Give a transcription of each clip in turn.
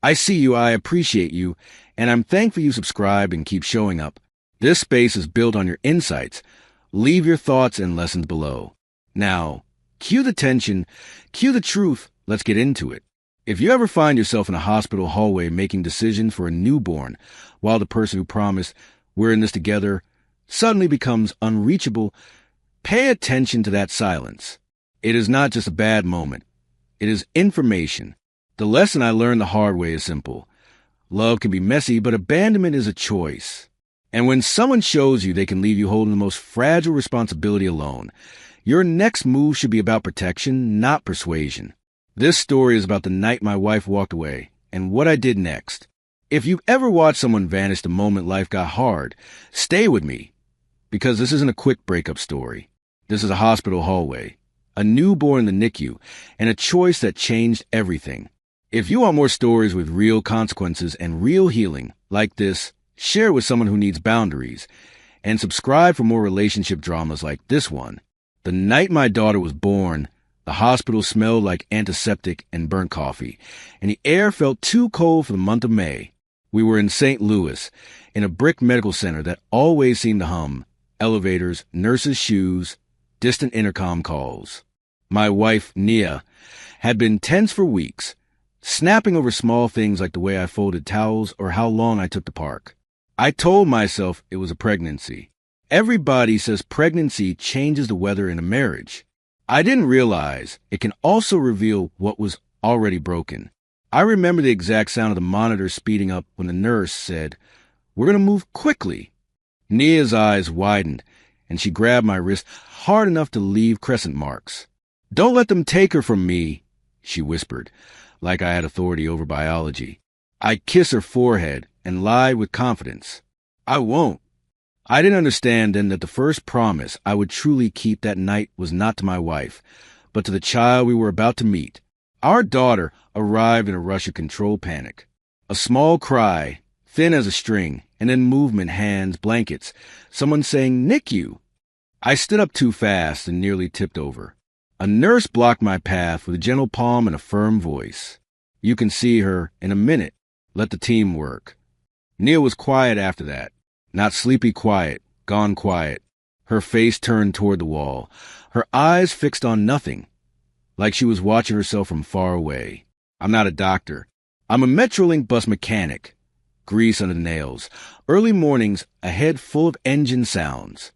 I see you, I appreciate you, and I'm thankful you subscribe and keep showing up. This space is built on your insights. Leave your thoughts and lessons below. Now, cue the tension, cue the truth. Let's get into it. If you ever find yourself in a hospital hallway making decisions for a newborn, while the person who promised, "We're in this together," suddenly becomes unreachable, pay attention to that silence. It is not just a bad moment. It is information. The lesson I learned the hard way is simple. Love can be messy, but abandonment is a choice. And when someone shows you they can leave you holding the most fragile responsibility alone, your next move should be about protection, not persuasion. This story is about the night my wife walked away and what I did next. If you've ever watched someone vanish the moment life got hard, stay with me, because this isn't a quick breakup story. This is a hospital hallway, a newborn in the NICU, and a choice that changed everything. If you want more stories with real consequences and real healing like this, share with someone who needs boundaries, and subscribe for more relationship dramas like this one. The night my daughter was born, the hospital smelled like antiseptic and burnt coffee, and the air felt too cold for the month of May. We were in St. Louis, in a brick medical center that always seemed to hum, elevators, nurses' shoes, distant intercom calls. My wife, Nia, had been tense for weeks, snapping over small things like the way I folded towels or how long I took to park. I told myself it was a pregnancy. Everybody says pregnancy changes the weather in a marriage. I didn't realize it can also reveal what was already broken. I remember the exact sound of the monitor speeding up when the nurse said, "We're going to move quickly." Nia's eyes widened, and she grabbed my wrist hard enough to leave crescent marks. "Don't let them take her from me," she whispered, like I had authority over biology. I kissed her forehead and lied with confidence. "I won't." I didn't understand then that the first promise I would truly keep that night was not to my wife, but to the child we were about to meet. Our daughter arrived in a rush of controlled panic. A small cry, thin as a string, and then movement, hands, blankets, someone saying, "NICU." I stood up too fast and nearly tipped over. A nurse blocked my path with a gentle palm and a firm voice. "You can see her in a minute. Let the team work." Nia was quiet after that. Not sleepy quiet, gone quiet. Her face turned toward the wall, her eyes fixed on nothing, like she was watching herself from far away. I'm not a doctor. I'm a Metrolink bus mechanic. Grease under the nails. Early mornings, a head full of engine sounds.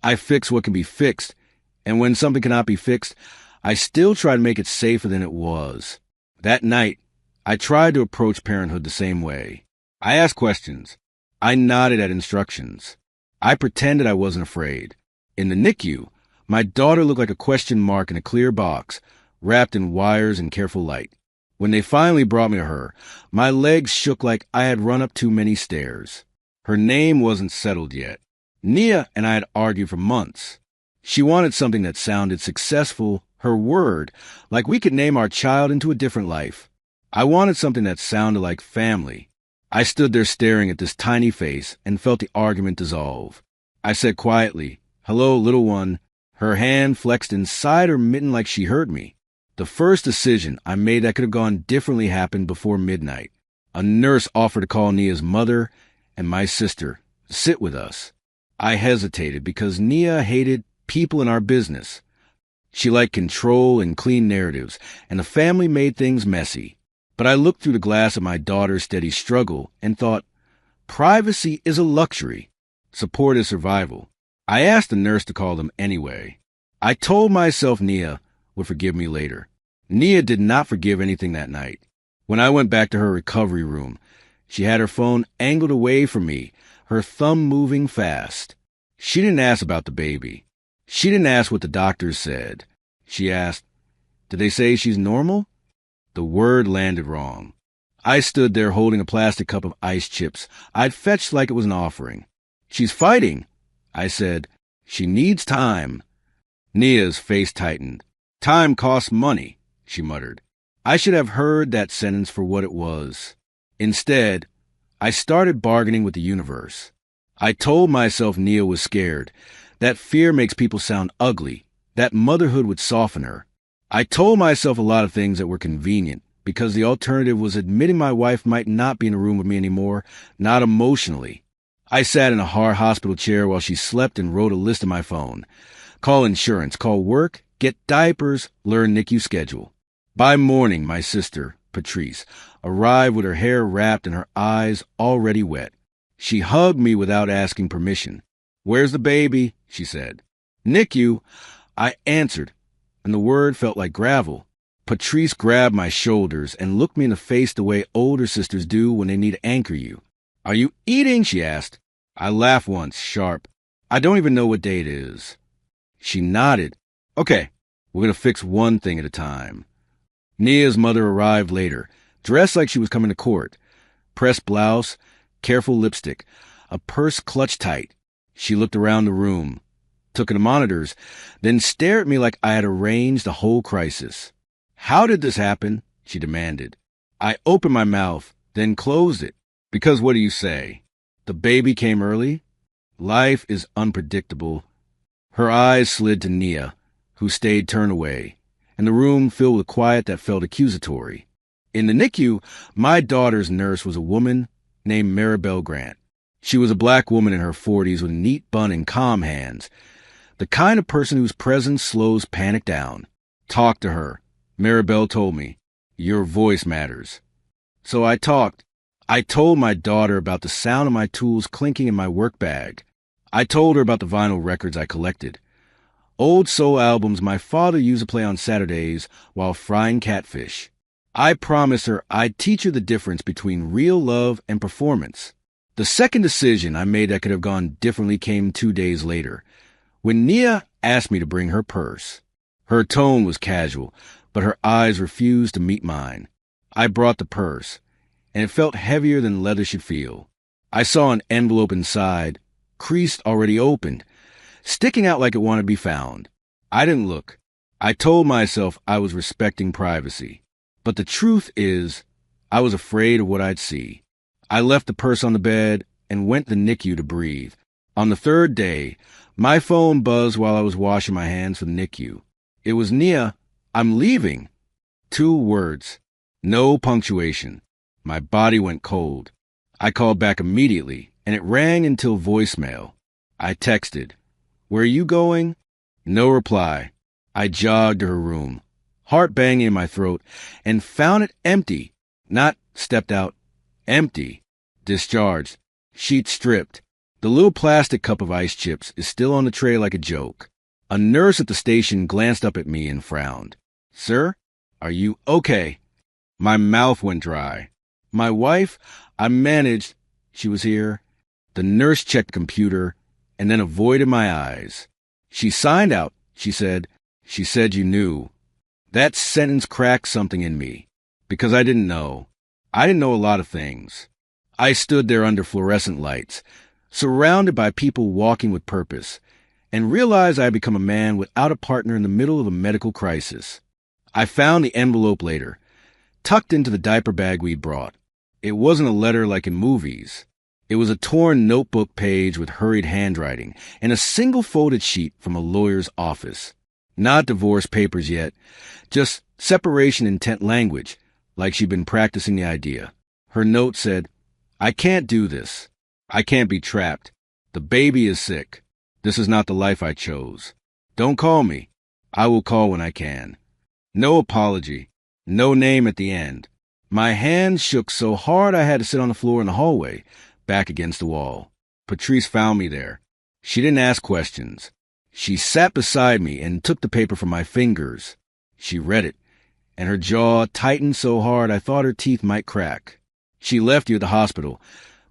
I fix what can be fixed, and when something cannot be fixed, I still try to make it safer than it was. That night, I tried to approach parenthood the same way. I asked questions. I nodded at instructions. I pretended I wasn't afraid. In the NICU, my daughter looked like a question mark in a clear box, wrapped in wires and careful light. When they finally brought me to her, my legs shook like I had run up too many stairs. Her name wasn't settled yet. Nia and I had argued for months. She wanted something that sounded successful, her word, like we could name our child into a different life. I wanted something that sounded like family. I stood there staring at this tiny face and felt the argument dissolve. I said quietly, "Hello, little one." Her hand flexed inside her mitten like she heard me. The first decision I made that could have gone differently happened before midnight. A nurse offered to call Nia's mother and my sister to sit with us. I hesitated because Nia hated people in our business. She liked control and clean narratives, and the family made things messy. But I looked through the glass at my daughter's steady struggle and thought, privacy is a luxury. Support is survival. I asked the nurse to call them anyway. I told myself Nia would forgive me later. Nia did not forgive anything that night. When I went back to her recovery room, she had her phone angled away from me, her thumb moving fast. She didn't ask about the baby. She didn't ask what the doctors said. She asked, "Did they say she's normal?" The word landed wrong. I stood there holding a plastic cup of ice chips I'd fetched like it was an offering. "She's fighting," I said. "She needs time." Nia's face tightened. "Time costs money," she muttered. I should have heard that sentence for what it was. Instead, I started bargaining with the universe. I told myself Nia was scared, that fear makes people sound ugly, that motherhood would soften her. I told myself a lot of things that were convenient, because the alternative was admitting my wife might not be in a room with me anymore, not emotionally. I sat in a hard hospital chair while she slept and wrote a list on my phone. Call insurance, call work, get diapers, learn NICU schedule. By morning, my sister, Patrice, arrived with her hair wrapped and her eyes already wet. She hugged me without asking permission. "Where's the baby?" she said. "NICU." I answered, and the word felt like gravel. Patrice grabbed my shoulders and looked me in the face the way older sisters do when they need to anchor you. "Are you eating?" she asked. I laughed once, sharp. "I don't even know what day it is." She nodded. "Okay, we're going to fix one thing at a time." Nia's mother arrived later, dressed like she was coming to court. Pressed blouse, careful lipstick, a purse clutched tight. She looked around the room, took in the monitors, then stared at me like I had arranged the whole crisis. "How did this happen?" she demanded. I opened my mouth, then closed it. "Because what do you say? The baby came early? Life is unpredictable." Her eyes slid to Nia, who stayed turned away, and the room filled with quiet that felt accusatory. In the NICU, my daughter's nurse was a woman named Maribel Grant. She was a black woman in her 40s with a neat bun and calm hands, the kind of person whose presence slows panic down. "Talk to her," Maribel told me. "Your voice matters." So I talked. I told my daughter about the sound of my tools clinking in my work bag. I told her about the vinyl records I collected. Old soul albums my father used to play on Saturdays while frying catfish. I promised her I'd teach her the difference between real love and performance. The second decision I made that could have gone differently came 2 days later, when Nia asked me to bring her purse. Her tone was casual, but her eyes refused to meet mine. I brought the purse, and it felt heavier than leather should feel. I saw an envelope inside, creased, already opened, sticking out like it wanted to be found. I didn't look. I told myself I was respecting privacy. But the truth is, I was afraid of what I'd see. I left the purse on the bed and went to the NICU to breathe. On the third day, my phone buzzed while I was washing my hands for the NICU. It was Nia. "I'm leaving." 2 words. No punctuation. My body went cold. I called back immediately, and it rang until voicemail. I texted, "Where are you going?" No reply. I jogged to her room, heart banging in my throat, and found it empty. Not stepped out. Empty. Discharged. Sheet stripped. The little plastic cup of ice chips is still on the tray like a joke. A nurse at the station glanced up at me and frowned. "Sir, are you okay?" My mouth went dry. My wife, I managed. She was here. The nurse checked the computer and then avoided my eyes. "She signed out," she said. "She said you knew." That sentence cracked something in me, because I didn't know. I didn't know a lot of things. I stood there under fluorescent lights, surrounded by people walking with purpose, and realized I had become a man without a partner in the middle of a medical crisis. I found the envelope later, tucked into the diaper bag we'd brought. It wasn't a letter like in movies. It was a torn notebook page with hurried handwriting and a single folded sheet from a lawyer's office. Not divorce papers yet, just separation intent language, like she'd been practicing the idea. Her note said, "I can't do this. I can't be trapped. The baby is sick. This is not the life I chose. Don't call me. I will call when I can." No apology. No name at the end. My hands shook so hard I had to sit on the floor in the hallway, back against the wall. Patrice found me there. She didn't ask questions. She sat beside me and took the paper from my fingers. She read it, and her jaw tightened so hard I thought her teeth might crack. She left you at the hospital.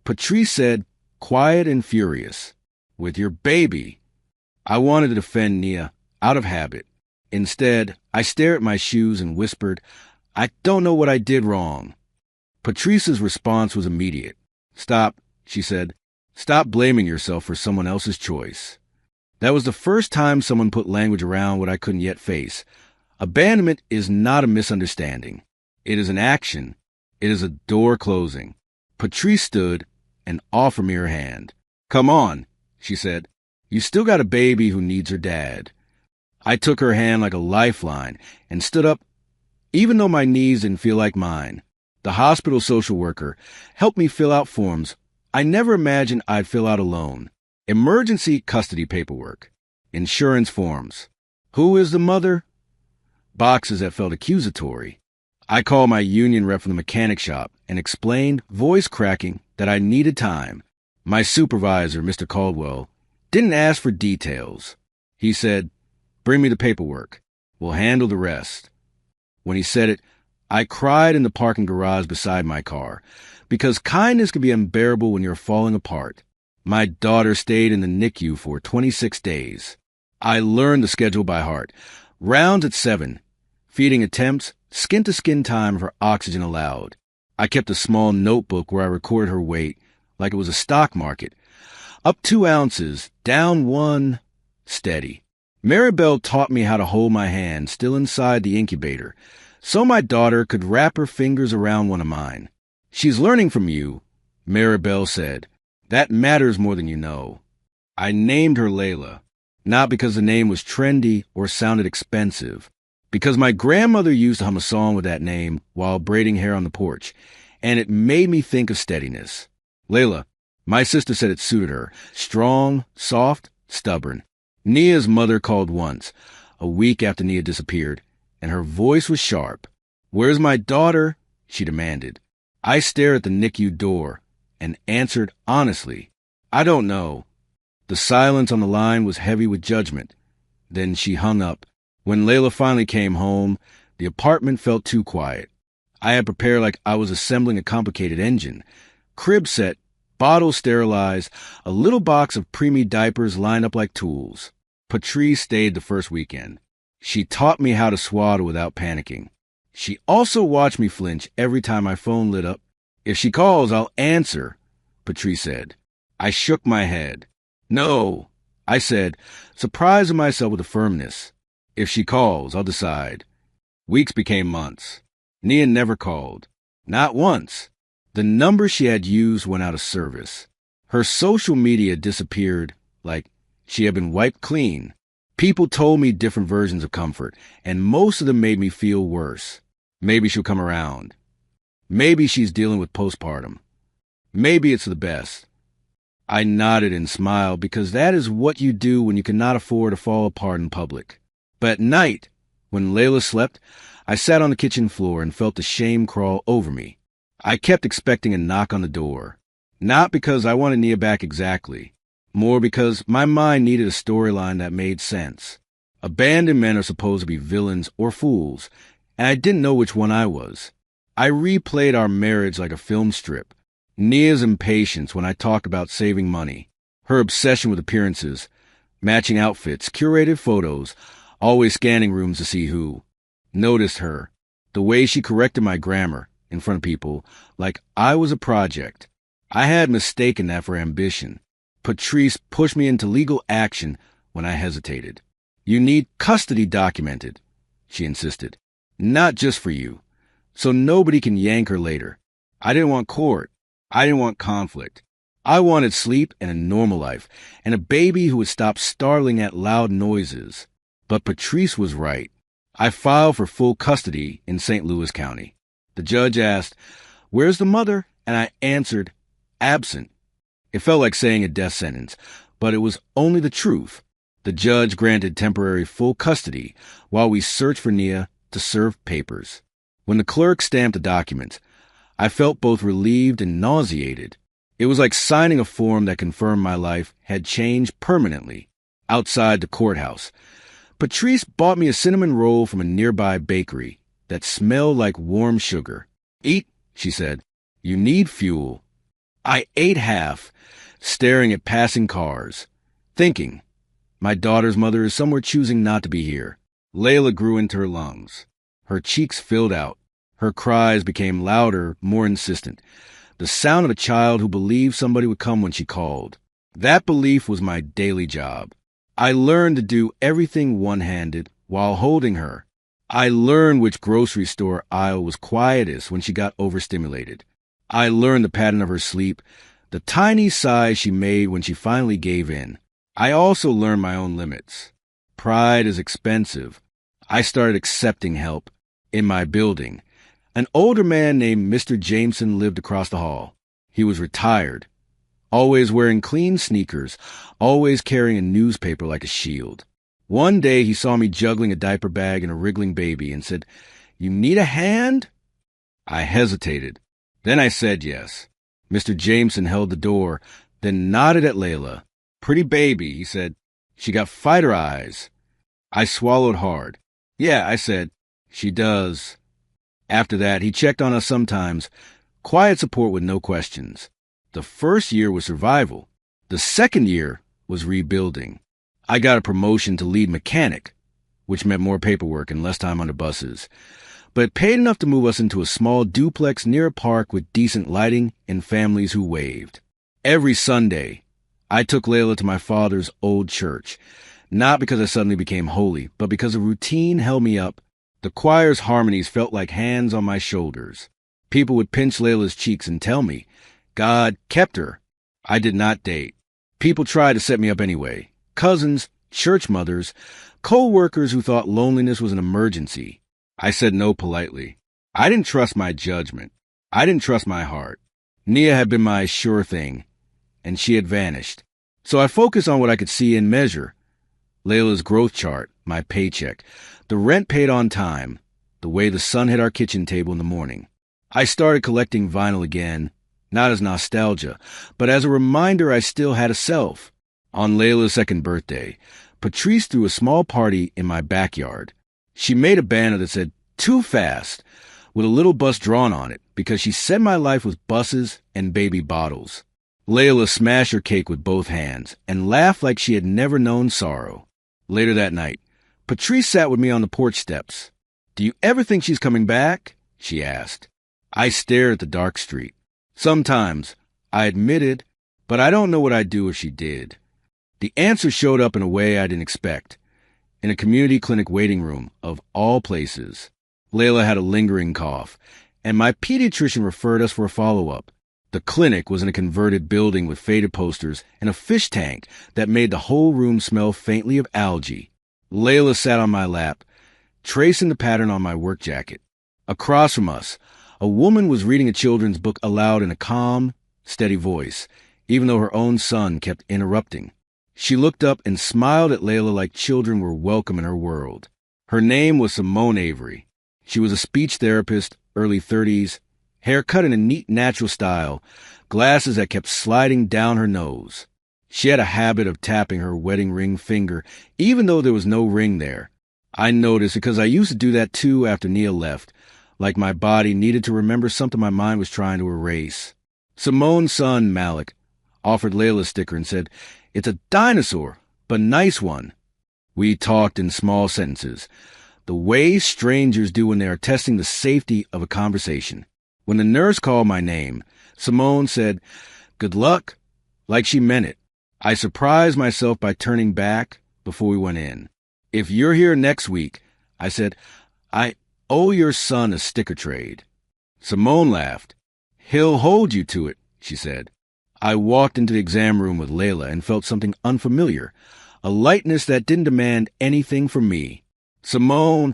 Patrice said, quiet and furious, "With your baby." I wanted to defend Nia, out of habit. Instead, I stared at my shoes and whispered, "I don't know what I did wrong." Patrice's response was immediate. "Stop," she said. "Stop blaming yourself for someone else's choice." That was the first time someone put language around what I couldn't yet face. Abandonment is not a misunderstanding. It is an action. It is a door closing. Patrice stood and offered me her hand. "Come on," she said. "You still got a baby who needs her dad." I took her hand like a lifeline and stood up. Even though my knees didn't feel like mine, the hospital social worker helped me fill out forms I never imagined I'd fill out alone. Emergency custody paperwork, insurance forms. Who is the mother? Boxes that felt accusatory. I called my union rep from the mechanic shop and explained, voice cracking, that I needed time. My supervisor, Mr. Caldwell, didn't ask for details. He said, "Bring me the paperwork. We'll handle the rest." When he said it, I cried in the parking garage beside my car, because kindness can be unbearable when you're falling apart. My daughter stayed in the NICU for 26 days. I learned the schedule by heart. Rounds at 7. Feeding attempts, skin-to-skin time for oxygen allowed. I kept a small notebook where I recorded her weight, like it was a stock market. Up 2 ounces, down 1, steady. Maribel taught me how to hold my hand still inside the incubator, so my daughter could wrap her fingers around one of mine. "She's learning from you," Maribel said. "That matters more than you know." I named her Layla, not because the name was trendy or sounded expensive, because my grandmother used to hum a song with that name while braiding hair on the porch, and it made me think of steadiness. Layla, my sister said it suited her. Strong, soft, stubborn. Nia's mother called once, a week after Nia disappeared, and her voice was sharp. "Where's my daughter?" she demanded. I stared at the NICU door and answered honestly, "I don't know." The silence on the line was heavy with judgment. Then she hung up. When Layla finally came home, the apartment felt too quiet. I had prepared like I was assembling a complicated engine. Crib set, bottles sterilized, a little box of preemie diapers lined up like tools. Patrice stayed the first weekend. She taught me how to swaddle without panicking. She also watched me flinch every time my phone lit up. "If she calls, I'll answer," Patrice said. I shook my head. "No," I said, surprised at myself with the firmness. "If she calls, I'll decide." Weeks became months. Nia never called. Not once. The number she had used went out of service. Her social media disappeared like she had been wiped clean. People told me different versions of comfort, and most of them made me feel worse. Maybe she'll come around. Maybe she's dealing with postpartum. Maybe it's the best. I nodded and smiled because that is what you do when you cannot afford to fall apart in public. But at night, when Layla slept, I sat on the kitchen floor and felt the shame crawl over me. I kept expecting a knock on the door. Not because I wanted Nia back exactly. More because my mind needed a storyline that made sense. Abandoned men are supposed to be villains or fools, and I didn't know which one I was. I replayed our marriage like a film strip. Nia's impatience when I talked about saving money. Her obsession with appearances, matching outfits, curated photos, always scanning rooms to see who. Noticed her. The way she corrected my grammar in front of people like I was a project. I had mistaken that for ambition. Patrice pushed me into legal action when I hesitated. "You need custody documented," she insisted. "Not just for you. So nobody can yank her later." I didn't want court. I didn't want conflict. I wanted sleep and a normal life, and a baby who would stop startling at loud noises. But Patrice was right. I filed for full custody in St. Louis County. The judge asked, "Where's the mother?" And I answered, "Absent." It felt like saying a death sentence, but it was only the truth. The judge granted temporary full custody while we searched for Nia to serve papers. When the clerk stamped the documents, I felt both relieved and nauseated. It was like signing a form that confirmed my life had changed permanently. Outside the courthouse, Patrice bought me a cinnamon roll from a nearby bakery that smelled like warm sugar. "Eat," she said. "You need fuel." I ate half, staring at passing cars, thinking, my daughter's mother is somewhere choosing not to be here. Layla grew into her lungs. Her cheeks filled out. Her cries became louder, more insistent. The sound of a child who believed somebody would come when she called. That belief was my daily job. I learned to do everything one-handed while holding her. I learned which grocery store aisle was quietest when she got overstimulated. I learned the pattern of her sleep, the tiny sighs she made when she finally gave in. I also learned my own limits. Pride is expensive. I started accepting help, in my building. An older man named Mr. Jameson lived across the hall. He was retired, always wearing clean sneakers, always carrying a newspaper like a shield. One day he saw me juggling a diaper bag and a wriggling baby and said, "You need a hand?" I hesitated. Then I said yes. Mr. Jameson held the door, then nodded at Layla. "Pretty baby," he said. "She got fighter eyes." I swallowed hard. "Yeah," I said. "She does." After that, he checked on us sometimes. Quiet support with no questions. The first year was survival. The second year was rebuilding. I got a promotion to lead mechanic, which meant more paperwork and less time under buses. But it paid enough to move us into a small duplex near a park with decent lighting and families who waved. Every Sunday, I took Layla to my father's old church, not because I suddenly became holy, but because a routine held me up. The choir's harmonies felt like hands on my shoulders. People would pinch Layla's cheeks and tell me, God kept her. I did not date. People tried to set me up anyway. Cousins, church mothers, co-workers who thought loneliness was an emergency. I said no politely. I didn't trust my judgment. I didn't trust my heart. Nia had been my sure thing, and she had vanished. So I focused on what I could see and measure. Layla's growth chart, my paycheck, the rent paid on time, the way the sun hit our kitchen table in the morning. I started collecting vinyl again, not as nostalgia, but as a reminder I still had a self. On Layla's second birthday, Patrice threw a small party in my backyard. She made a banner that said, "Too Fast," with a little bus drawn on it, because she said my life was buses and baby bottles. Layla smashed her cake with both hands and laughed like she had never known sorrow. Later that night, Patrice sat with me on the porch steps. "Do you ever think she's coming back?" she asked. I stared at the dark street. Sometimes, I admitted, but I don't know what I'd do if she did. The answer showed up in a way I didn't expect. In a community clinic waiting room, of all places. Layla had a lingering cough, and my pediatrician referred us for a follow-up. The clinic was in a converted building with faded posters and a fish tank that made the whole room smell faintly of algae. Layla sat on my lap, tracing the pattern on my work jacket. Across from us, a woman was reading a children's book aloud in a calm, steady voice, even though her own son kept interrupting. She looked up and smiled at Layla like children were welcome in her world. Her name was Simone Avery. She was a speech therapist, early 30s, hair cut in a neat, natural style, glasses that kept sliding down her nose. She had a habit of tapping her wedding ring finger, even though there was no ring there. I noticed because I used to do that too after Nia left, like my body needed to remember something my mind was trying to erase. Simone's son, Malik, offered Layla a sticker and said, "It's a dinosaur, but nice one." We talked in small sentences, the way strangers do when they are testing the safety of a conversation. When the nurse called my name, Simone said, "Good luck," like she meant it. I surprised myself by turning back before we went in. "If you're here next week," I said, "I owe your son a sticker trade." Simone laughed. "He'll hold you to it," she said. I walked into the exam room with Layla and felt something unfamiliar, a lightness that didn't demand anything from me. Simone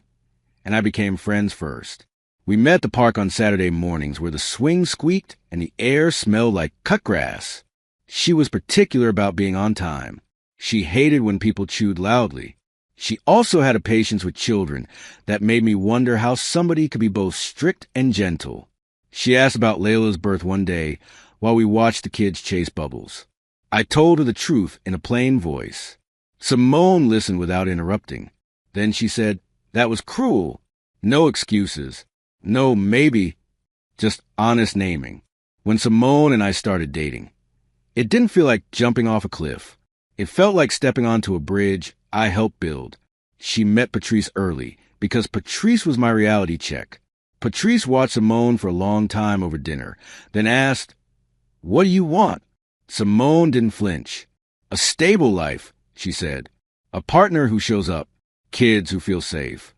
and I became friends first. We met at the park on Saturday mornings where the swing squeaked and the air smelled like cut grass. She was particular about being on time. She hated when people chewed loudly. She also had a patience with children that made me wonder how somebody could be both strict and gentle. She asked about Layla's birth one day while we watched the kids chase bubbles. I told her the truth in a plain voice. Simone listened without interrupting. Then she said, "That was cruel." No excuses. No maybe. Just honest naming. When Simone and I started dating, it didn't feel like jumping off a cliff. It felt like stepping onto a bridge I helped build. She met Patrice early because Patrice was my reality check. Patrice watched Simone for a long time over dinner, then asked, "What do you want?" Simone didn't flinch. "A stable life," she said. "A partner who shows up. Kids who feel safe."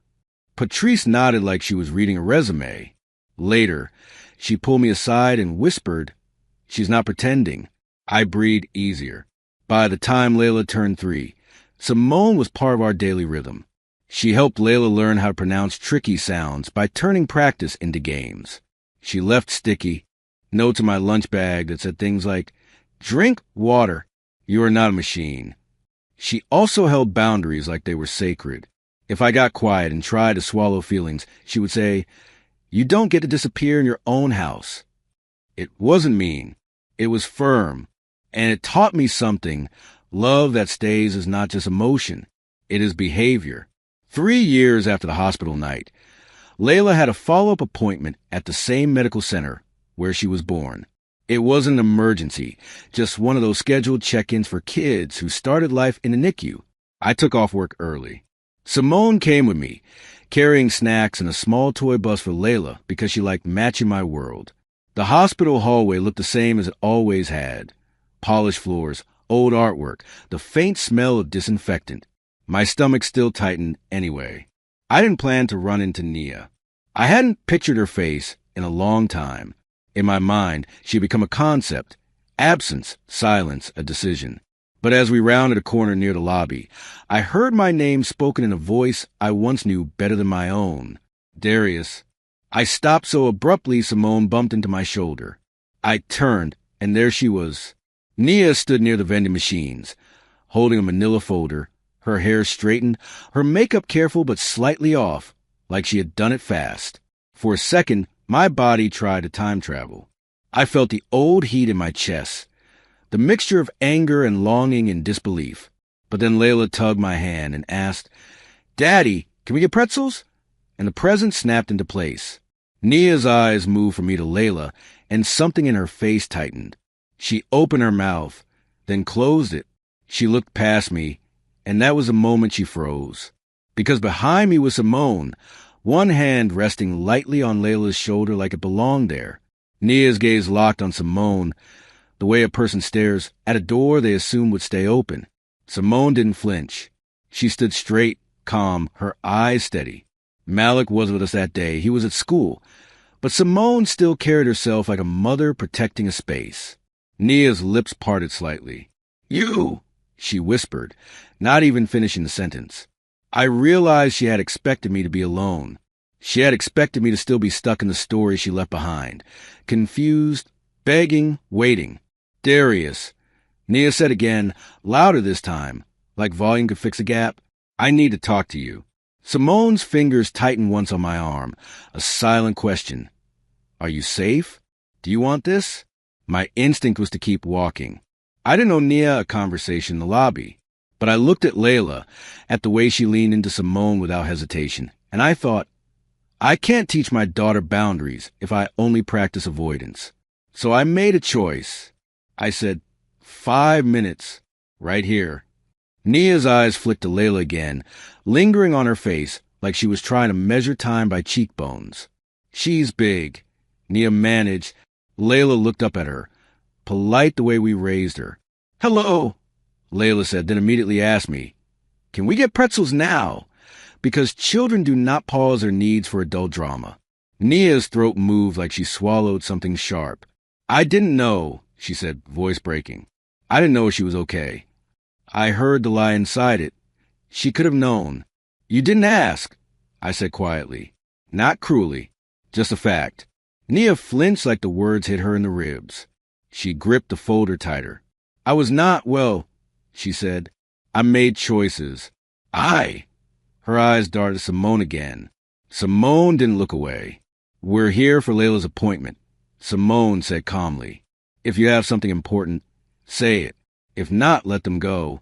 Patrice nodded like she was reading a resume. Later, she pulled me aside and whispered, "She's not pretending." I breathed easier. By the time Layla turned 3, Simone was part of our daily rhythm. She helped Layla learn how to pronounce tricky sounds by turning practice into games. She left sticky notes in my lunch bag that said things like, "Drink water. You are not a machine." She also held boundaries like they were sacred. If I got quiet and tried to swallow feelings, she would say, "You don't get to disappear in your own house." It wasn't mean. It was firm. And it taught me something. Love that stays is not just emotion. It is behavior. 3 years after the hospital night, Layla had a follow-up appointment at the same medical center where she was born. It wasn't an emergency, just one of those scheduled check-ins for kids who started life in a NICU. I took off work early. Simone came with me, carrying snacks and a small toy bus for Layla because she liked matching my world. The hospital hallway looked the same as it always had. Polished floors, old artwork, the faint smell of disinfectant. My stomach still tightened anyway. I didn't plan to run into Nia. I hadn't pictured her face in a long time. In my mind, she had become a concept. Absence, silence, a decision. But as we rounded a corner near the lobby, I heard my name spoken in a voice I once knew better than my own. Darius. I stopped so abruptly Simone bumped into my shoulder. I turned, and there she was. Nia stood near the vending machines, holding a manila folder, her hair straightened, her makeup careful but slightly off, like she had done it fast. For a second, my body tried to time travel. I felt the old heat in my chest, the mixture of anger and longing and disbelief. But then Layla tugged my hand and asked, "Daddy, can we get pretzels?" And the present snapped into place. Nia's eyes moved from me to Layla, and something in her face tightened. She opened her mouth, then closed it. She looked past me, and that was the moment she froze. Because behind me was Simone, one hand resting lightly on Layla's shoulder like it belonged there. Nia's gaze locked on Simone, the way a person stares at a door they assume would stay open. Simone didn't flinch. She stood straight, calm, her eyes steady. Malik was with us that day. He was at school. But Simone still carried herself like a mother protecting a space. Nia's lips parted slightly. "You!" she whispered, not even finishing the sentence. I realized she had expected me to be alone. She had expected me to still be stuck in the story she left behind. Confused, begging, waiting. "Darius," Nia said again, louder this time, like volume could fix a gap. "I need to talk to you." Simone's fingers tightened once on my arm, a silent question. "Are you safe? Do you want this?" My instinct was to keep walking. I didn't owe Nia a conversation in the lobby, but I looked at Layla, at the way she leaned into Simone without hesitation, and I thought, I can't teach my daughter boundaries if I only practice avoidance. So I made a choice. I said, 5 minutes, right here. Nia's eyes flicked to Layla again, lingering on her face like she was trying to measure time by cheekbones. "She's big," Nia managed. Layla looked up at her, polite the way we raised her. "Hello," Layla said, then immediately asked me, "Can we get pretzels now?" Because children do not pause their needs for adult drama. Nia's throat moved like she swallowed something sharp. "I didn't know," she said, voice breaking. "I didn't know she was okay. I heard the lie inside it. She could have known." "You didn't ask," I said quietly. Not cruelly, just a fact. Nia flinched like the words hit her in the ribs. She gripped the folder tighter. "I was not, well," she said. "I made choices." Her eyes darted to Simone again. Simone didn't look away. "We're here for Layla's appointment," Simone said calmly. "If you have something important, say it. If not, let them go."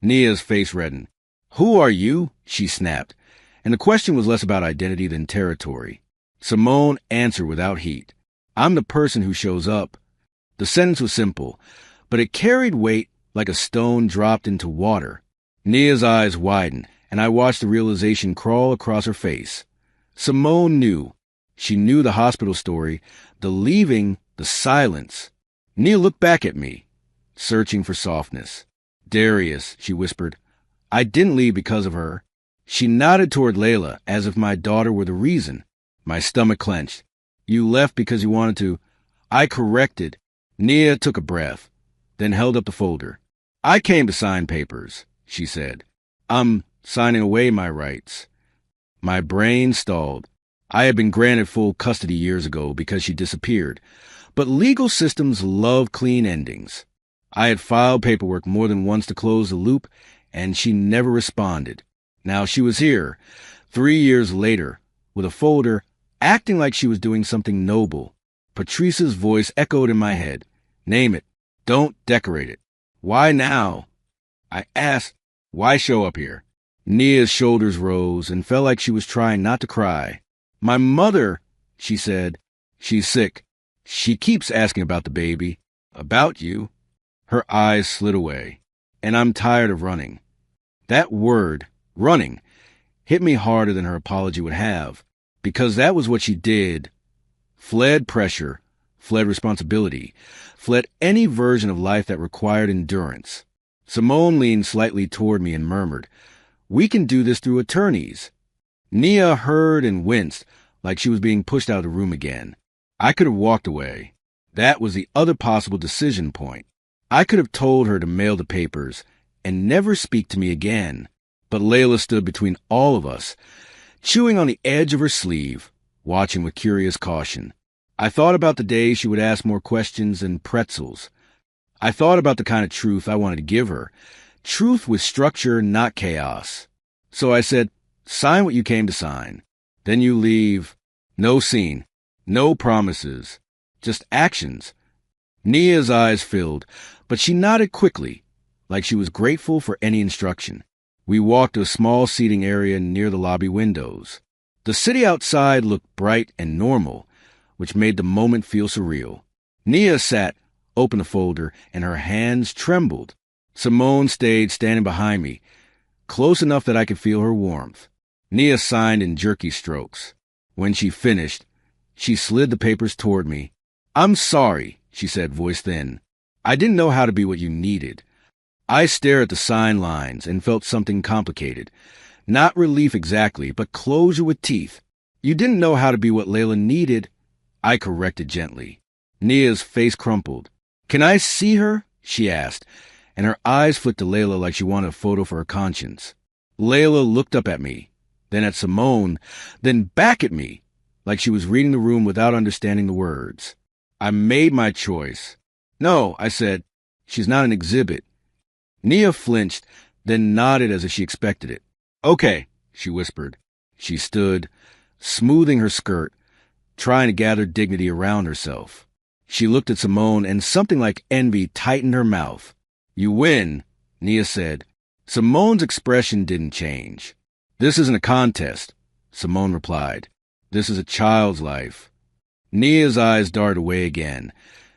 Nia's face reddened. "Who are you?" she snapped. And the question was less about identity than territory. Simone answered without heat. "I'm the person who shows up." The sentence was simple, but it carried weight like a stone dropped into water. Nia's eyes widened, and I watched the realization crawl across her face. Simone knew. She knew the hospital story, the leaving, the silence. Nia looked back at me, searching for softness. "Darius," she whispered. "I didn't leave because of her." She nodded toward Layla, as if my daughter were the reason. My stomach clenched. "You left because you wanted to." I corrected. Nia took a breath, then held up the folder. "I came to sign papers," she said. signing away my rights. My brain stalled. I had been granted full custody years ago because she disappeared, but legal systems love clean endings. I had filed paperwork more than once to close the loop, and she never responded. Now she was here, 3 years later, with a folder, acting like she was doing something noble. Patrice's voice echoed in my head. Name it. Don't decorate it. Why now? I asked, why show up here? Nia's shoulders rose and felt like she was trying not to cry. My mother, she said. She's sick. She keeps asking about the baby. About you. Her eyes slid away. And I'm tired of running. That word, running, hit me harder than her apology would have, because that was what she did. Fled pressure, fled responsibility, fled any version of life that required endurance. Simone leaned slightly toward me and murmured, "We can do this through attorneys." Nia heard and winced, like she was being pushed out of the room again. I could have walked away. That was the other possible decision point. I could have told her to mail the papers and never speak to me again. But Layla stood between all of us, chewing on the edge of her sleeve, watching with curious caution. I thought about the day she would ask more questions than pretzels. I thought about the kind of truth I wanted to give her. Truth with structure, not chaos. So I said, sign what you came to sign. Then you leave. No scene. No promises. Just actions. Nia's eyes filled, but she nodded quickly, like she was grateful for any instruction. We walked to a small seating area near the lobby windows. The city outside looked bright and normal, which made the moment feel surreal. Nia sat, opened the folder, and her hands trembled. Simone stayed standing behind me, close enough that I could feel her warmth. Nia signed in jerky strokes. When she finished, she slid the papers toward me. "I'm sorry," she said, voice thin. "I didn't know how to be what you needed." I stared at the sign lines and felt something complicated. Not relief exactly, but closure with teeth. "You didn't know how to be what Layla needed," I corrected gently. Nia's face crumpled. "Can I see her?" she asked, and her eyes flicked to Layla like she wanted a photo for her conscience. Layla looked up at me, then at Simone, then back at me, like she was reading the room without understanding the words. I made my choice. "No," I said. "She's not an exhibit." Nia flinched, then nodded as if she expected it. "Okay," she whispered. She stood, smoothing her skirt, trying to gather dignity around herself. She looked at Simone, and something like envy tightened her mouth. "You win," Nia said. Simone's expression didn't change. "This isn't a contest," Simone replied. "This is a child's life." Nia's eyes darted away again,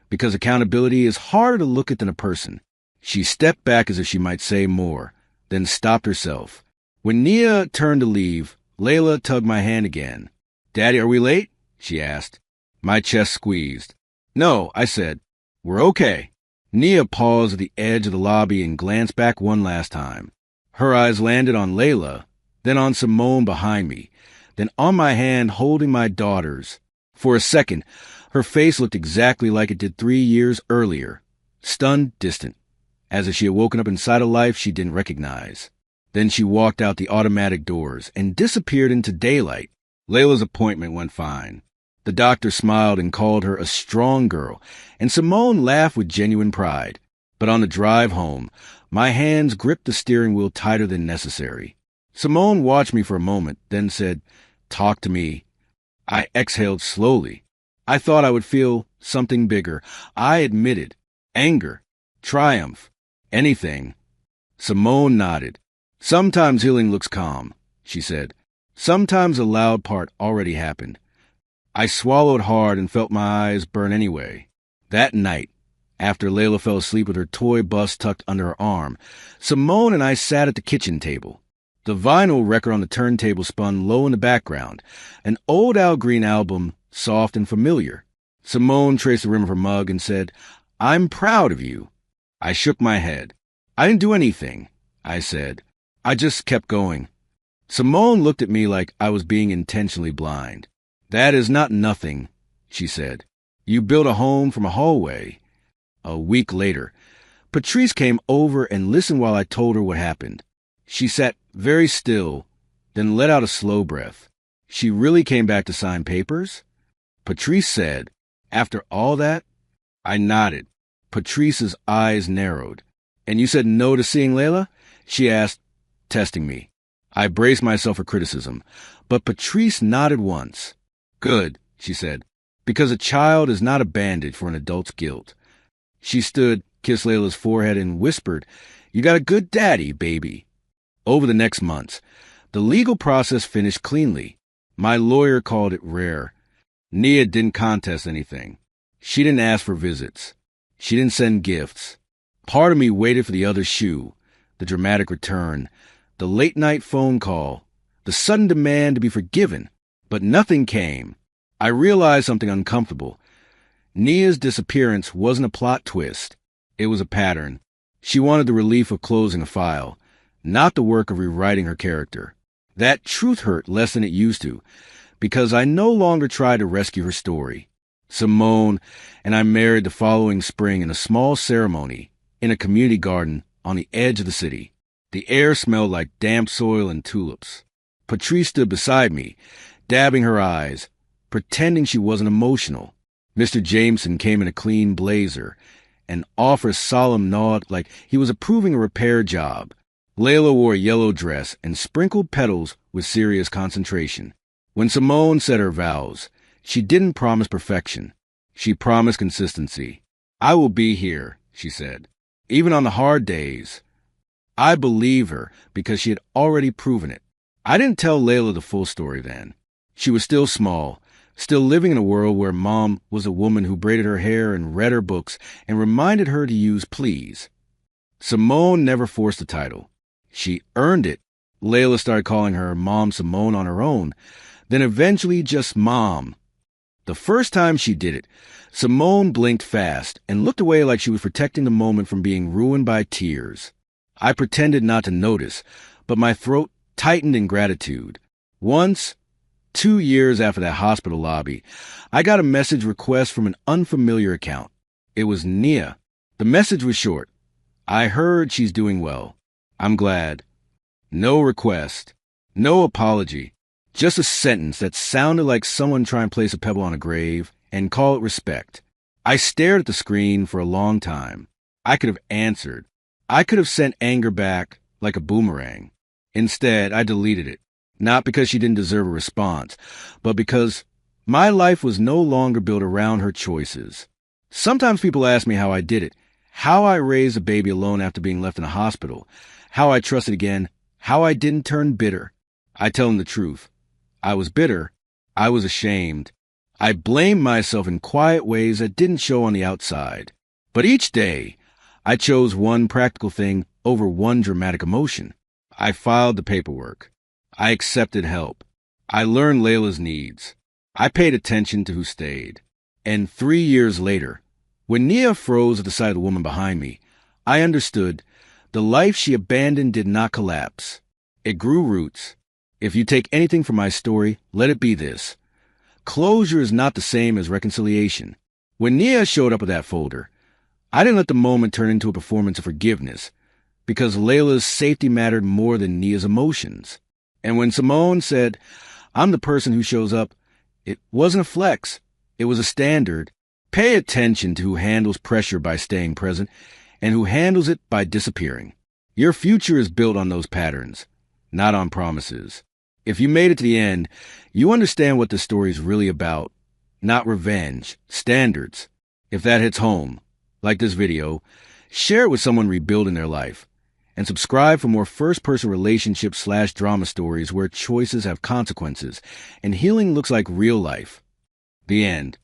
because accountability is harder to look at than a person. She stepped back as if she might say more, then stopped herself. When Nia turned to leave, Layla tugged my hand again. "Daddy, are we late?" she asked. My chest squeezed. "No," I said. "We're okay." Nia paused at the edge of the lobby and glanced back one last time. Her eyes landed on Layla, then on Simone behind me, then on my hand holding my daughter's. For a second, her face looked exactly like it did 3 years earlier, stunned, distant, as if she had woken up inside a life she didn't recognize. Then she walked out the automatic doors and disappeared into daylight. Layla's appointment went fine. The doctor smiled and called her a strong girl, and Simone laughed with genuine pride. But on the drive home, my hands gripped the steering wheel tighter than necessary. Simone watched me for a moment, then said, "Talk to me." I exhaled slowly. I thought I would feel something bigger. I admitted. Anger. Triumph. Anything. Simone nodded. "Sometimes healing looks calm," she said. "Sometimes the loud part already happened." I swallowed hard and felt my eyes burn anyway. That night, after Layla fell asleep with her toy bus tucked under her arm, Simone and I sat at the kitchen table. The vinyl record on the turntable spun low in the background, an old Al Green album, soft and familiar. Simone traced the rim of her mug and said, "I'm proud of you." I shook my head. "I didn't do anything," I said. "I just kept going." Simone looked at me like I was being intentionally blind. "That is not nothing," she said. "You built a home from a hallway." A week later, Patrice came over and listened while I told her what happened. She sat very still, then let out a slow breath. She really came back to sign papers? Patrice said, after all that? I nodded. Patrice's eyes narrowed. And you said no to seeing Layla? She asked, testing me. I braced myself for criticism, but Patrice nodded once. Good, she said, because a child is not a bandage for an adult's guilt. She stood, kissed Layla's forehead, and whispered, You got a good daddy, baby. Over the next months, the legal process finished cleanly. My lawyer called it rare. Nia didn't contest anything. She didn't ask for visits. She didn't send gifts. Part of me waited for the other shoe, the dramatic return, the late-night phone call, the sudden demand to be forgiven, but nothing came. I realized something uncomfortable. Nia's disappearance wasn't a plot twist. It was a pattern. She wanted the relief of closing a file, not the work of rewriting her character. That truth hurt less than it used to, because I no longer tried to rescue her story. Simone and I married the following spring in a small ceremony in a community garden on the edge of the city. The air smelled like damp soil and tulips. Patrice stood beside me, dabbing her eyes, pretending she wasn't emotional. Mr. Jameson came in a clean blazer and offered a solemn nod like he was approving a repair job. Layla wore a yellow dress and sprinkled petals with serious concentration. When Simone said her vows, she didn't promise perfection. She promised consistency. I will be here, she said, even on the hard days. I believe her because she had already proven it. I didn't tell Layla the full story then. She was still small, still living in a world where Mom was a woman who braided her hair and read her books and reminded her to use please. Simone never forced the title. She earned it. Layla started calling her Mom Simone on her own, then eventually just Mom. The first time she did it, Simone blinked fast and looked away like she was protecting the moment from being ruined by tears. I pretended not to notice, but my throat tightened in gratitude. Once, 2 years after that hospital lobby, I got a message request from an unfamiliar account. It was Nia. The message was short. I heard she's doing well. I'm glad. No request. No apology. Just a sentence that sounded like someone trying to place a pebble on a grave and call it respect. I stared at the screen for a long time. I could have answered. I could have sent anger back like a boomerang. Instead, I deleted it. Not because she didn't deserve a response, but because my life was no longer built around her choices. Sometimes people ask me how I did it, how I raised a baby alone after being left in a hospital, how I trusted again, how I didn't turn bitter. I tell them the truth. I was bitter. I was ashamed. I blamed myself in quiet ways that didn't show on the outside. But each day, I chose one practical thing over one dramatic emotion. I filed the paperwork. I accepted help. I learned Layla's needs. I paid attention to who stayed. And 3 years later, when Nia froze at the sight of the woman behind me, I understood the life she abandoned did not collapse. It grew roots. If you take anything from my story, let it be this. Closure is not the same as reconciliation. When Nia showed up with that folder, I didn't let the moment turn into a performance of forgiveness, because Layla's safety mattered more than Nia's emotions. And when Simone said, I'm the person who shows up, it wasn't a flex. It was a standard. Pay attention to who handles pressure by staying present and who handles it by disappearing. Your future is built on those patterns, not on promises. If you made it to the end, you understand what the story is really about. Not revenge, standards. If that hits home, like this video, share it with someone rebuilding their life. And subscribe for more first-person relationship/drama stories where choices have consequences and healing looks like real life. The end.